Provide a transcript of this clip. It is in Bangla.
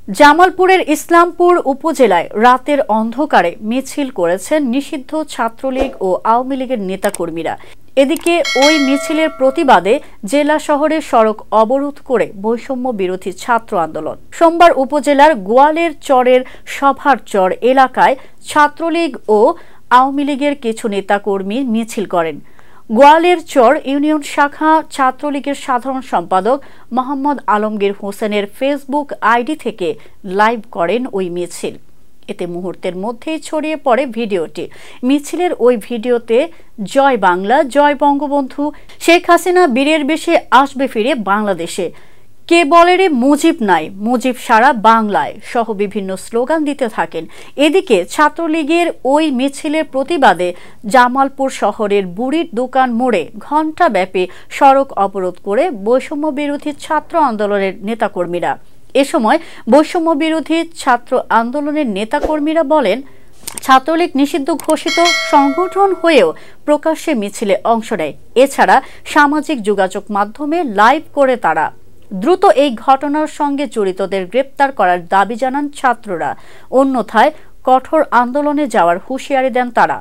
জামালপুরের ইসলামপুর উপজেলায় রাতের অন্ধকারে মিছিল করেছেন নিষিদ্ধ ছাত্রলীগ ও আওয়ামী লীগের নেতাকর্মীরা। এদিকে ওই মিছিলের প্রতিবাদে জেলা শহরে সড়ক অবরোধ করে বৈষম্য বিরোধী ছাত্র আন্দোলন। সোমবার উপজেলার গোয়ালের চরের সভার চর এলাকায় ছাত্রলীগ ও আওয়ামী লীগের কিছু নেতাকর্মী মিছিল করেন। গোয়ালের চর ইউনিয়ন শাখা ছাত্রলীগের সাধারণ সম্পাদক মোহাম্মদ আলমগীর হোসেনের ফেসবুক আইডি থেকে লাইভ করেন ওই মিছিল। এতে মুহূর্তের মধ্যেই ছড়িয়ে পড়ে ভিডিওটি। মিছিলের ওই ভিডিওতে জয় বাংলা, জয় বঙ্গবন্ধু, শেখ হাসিনা বীরের বেশে আসবে ফিরে বাংলাদেশে, কে বলে রে মুজিব নাই, মুজিব সারা বাংলায় সহ বিভিন্ন স্লোগান দিতে থাকেন। এদিকে ছাত্রলীগের ওই মিছিলের প্রতিবাদে জামালপুর শহরের বুড়ির দোকান মোড়ে ঘণ্টাব্যাপী সড়ক অবরোধ করে বৈষম্য বিরোধী ছাত্র আন্দোলনের নেতাকর্মীরা। এ সময় বৈষম্য বিরোধী ছাত্র আন্দোলনের নেতাকর্মীরা বলেন, ছাত্রলীগ নিষিদ্ধ ঘোষিত সংগঠন হয়েও প্রকাশ্যে মিছিলে অংশ নেয়। এছাড়া সামাজিক যোগাযোগ মাধ্যমে লাইভ করে তারা দ্রুত এই ঘটনার সঙ্গে জড়িতদের গ্রেপ্তার করার দাবি জানান ছাত্ররা। অন্যথায় কঠোর আন্দোলনে যাওয়ার হুঁশিয়ারি দেন তারা।